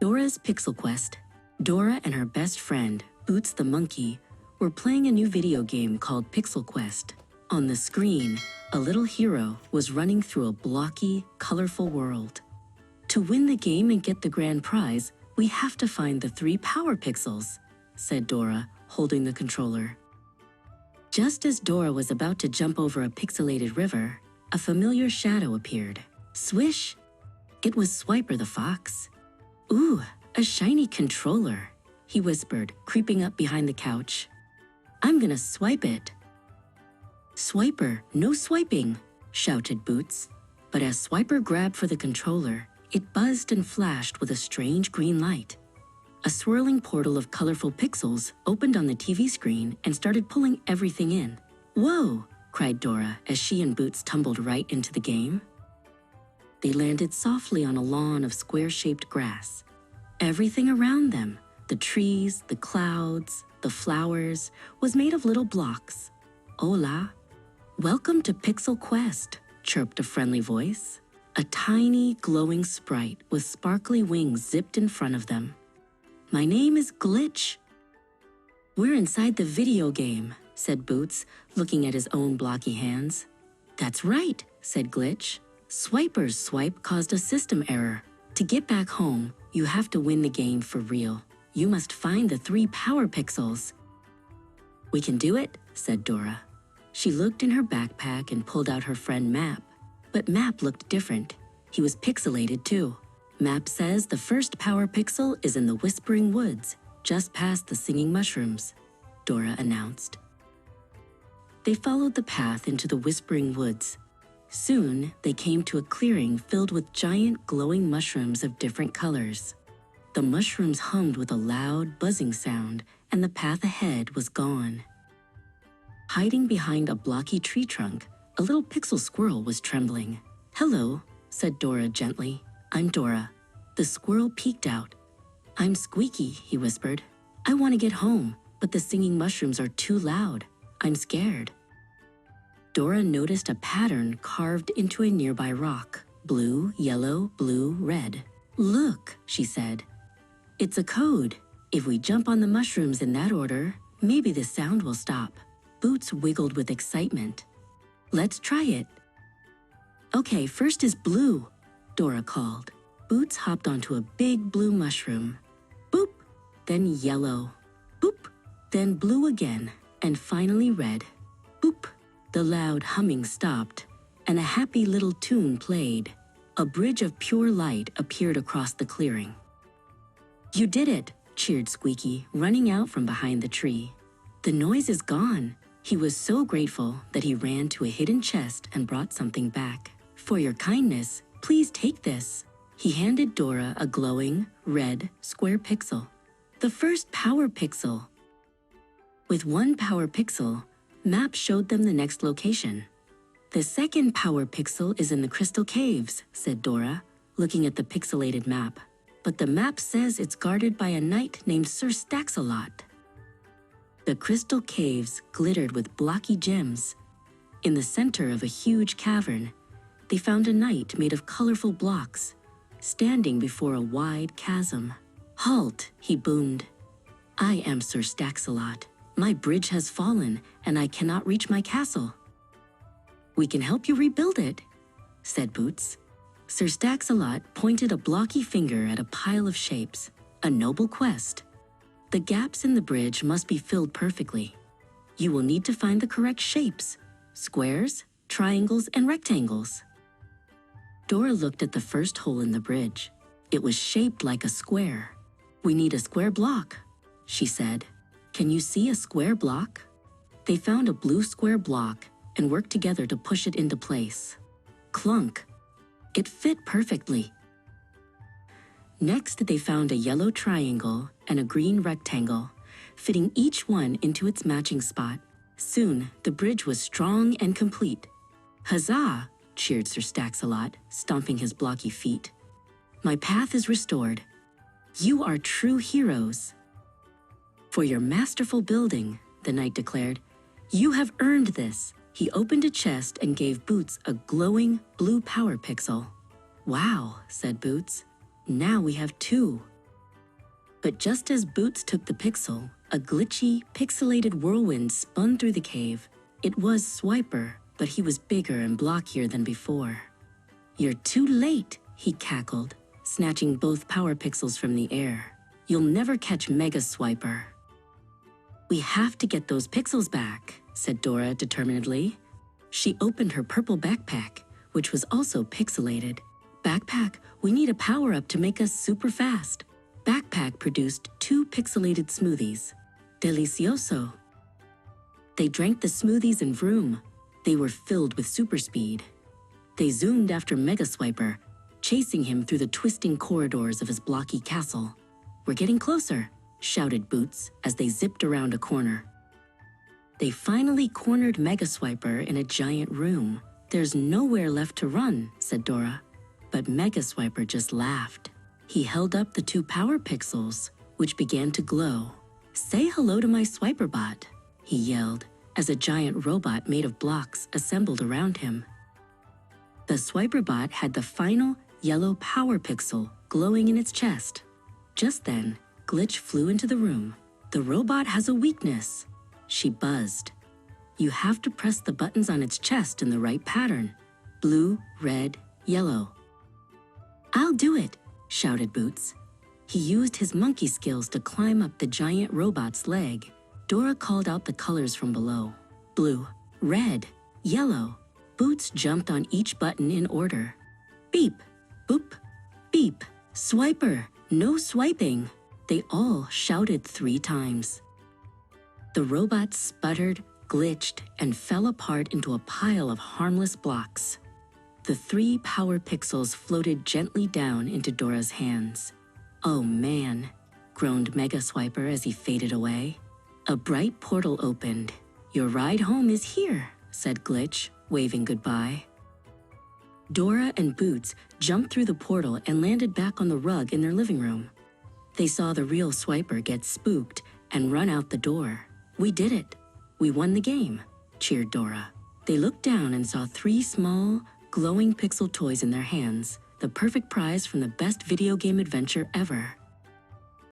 Dora's Pixel Quest. Dora and her best friend, Boots the monkey, were playing a new video game called Pixel Quest. On the screen, a little hero was running through a blocky, colorful world. To win the game and get the grand prize, we have to find the 3 power pixels, said Dora, holding the controller. Just as Dora was about to jump over a pixelated river, a familiar shadow appeared. Swish! It was Swiper the fox. Ooh, a shiny controller, he whispered, creeping up behind the couch. I'm gonna swipe it. Swiper, no swiping, shouted Boots. But as Swiper grabbed for the controller, it buzzed and flashed with a strange green light. A swirling portal of colorful pixels opened on the TV screen and started pulling everything in. Whoa, cried Dora as she and Boots tumbled right into the game. They landed softly on a lawn of square-shaped grass. Everything around them, the trees, the clouds, the flowers, was made of little blocks. Hola. Welcome to Pixel Quest, chirped a friendly voice. A tiny, glowing sprite with sparkly wings zipped in front of them. My name is Glitch. We're inside the video game, said Boots, looking at his own blocky hands. That's right, said Glitch. Swiper's swipe caused a system error. To get back home, you have to win the game for real. You must find the 3 power pixels. We can do it, said Dora. She looked in her backpack and pulled out her friend Map. But Map looked different. He was pixelated too. Map says the first power pixel is in the Whispering Woods, just past the Singing Mushrooms, Dora announced. They followed the path into the Whispering Woods. Soon, they came to a clearing filled with giant glowing mushrooms of different colors. The mushrooms hummed with a loud, buzzing sound, and the path ahead was gone. Hiding behind a blocky tree trunk, a little pixel squirrel was trembling. Hello, said Dora gently. I'm Dora. The squirrel peeked out. I'm Squeaky, he whispered. I want to get home, but the singing mushrooms are too loud. I'm scared. Dora noticed a pattern carved into a nearby rock. Blue, yellow, blue, red. Look, she said. It's a code. If we jump on the mushrooms in that order, maybe the sound will stop. Boots wiggled with excitement. Let's try it. Okay, first is blue, Dora called. Boots hopped onto a big blue mushroom. Boop, then yellow. Boop, then blue again, and finally red. Boop. The loud humming stopped, and a happy little tune played. A bridge of pure light appeared across the clearing. You did it, cheered Squeaky, running out from behind the tree. The noise is gone. He was so grateful that he ran to a hidden chest and brought something back. For your kindness, please take this. He handed Dora a glowing, red, square pixel. The first power pixel. With 1 power pixel, Map showed them the next location. The second power pixel is in the Crystal Caves, said Dora, looking at the pixelated map. But the map says it's guarded by a knight named Sir Stax-a-Lot. The Crystal Caves glittered with blocky gems. In the center of a huge cavern, they found a knight made of colorful blocks, standing before a wide chasm. Halt, he boomed. I am Sir Stax-a-Lot. My bridge has fallen, and I cannot reach my castle. We can help you rebuild it, said Boots. Sir Stax-a-Lot pointed a blocky finger at a pile of shapes. A noble quest. The gaps in the bridge must be filled perfectly. You will need to find the correct shapes: squares, triangles, and rectangles. Dora looked at the first hole in the bridge. It was shaped like a square. We need a square block, she said. Can you see a square block? They found a blue square block and worked together to push it into place. Clunk. It fit perfectly. Next, they found a yellow triangle and a green rectangle, fitting each one into its matching spot. Soon, the bridge was strong and complete. Huzzah! Cheered Sir Stax-a-Lot, stomping his blocky feet. My path is restored. You are true heroes. For your masterful building, the knight declared. You have earned this. He opened a chest and gave Boots a glowing blue power pixel. Wow, said Boots. Now we have 2. But just as Boots took the pixel, a glitchy, pixelated whirlwind spun through the cave. It was Swiper, but he was bigger and blockier than before. "You're too late," he cackled, snatching both power pixels from the air. "You'll never catch Mega Swiper." "We have to get those pixels back," said Dora determinedly. She opened her purple backpack, which was also pixelated. "Backpack, we need a power-up to make us super fast." Backpack produced 2 pixelated smoothies. Delicioso. They drank the smoothies and vroom. They were filled with super speed. They zoomed after Mega Swiper, chasing him through the twisting corridors of his blocky castle. "We're getting closer," shouted Boots as they zipped around a corner. They finally cornered Mega Swiper in a giant room. "There's nowhere left to run," said Dora. But Mega Swiper just laughed. He held up the 2 power pixels, which began to glow. "Say hello to my Swiper bot," he yelled, as a giant robot made of blocks assembled around him. The Swiper bot had the final yellow power pixel glowing in its chest. Just then, Glitch flew into the room. "The robot has a weakness," she buzzed. "You have to press the buttons on its chest in the right pattern. Blue, red, yellow." "I'll do it," shouted Boots. He used his monkey skills to climb up the giant robot's leg. Dora called out the colors from below. Blue, red, yellow. Boots jumped on each button in order. Beep, boop, beep, Swiper, no swiping. They all shouted 3 times. The robot sputtered, glitched, and fell apart into a pile of harmless blocks. The 3 power pixels floated gently down into Dora's hands. "Oh man," groaned Mega Swiper as he faded away. A bright portal opened. "Your ride home is here," said Glitch, waving goodbye. Dora and Boots jumped through the portal and landed back on the rug in their living room. They saw the real Swiper get spooked and run out the door. "We did it. We won the game," cheered Dora. They looked down and saw 3 small, glowing pixel toys in their hands, the perfect prize from the best video game adventure ever.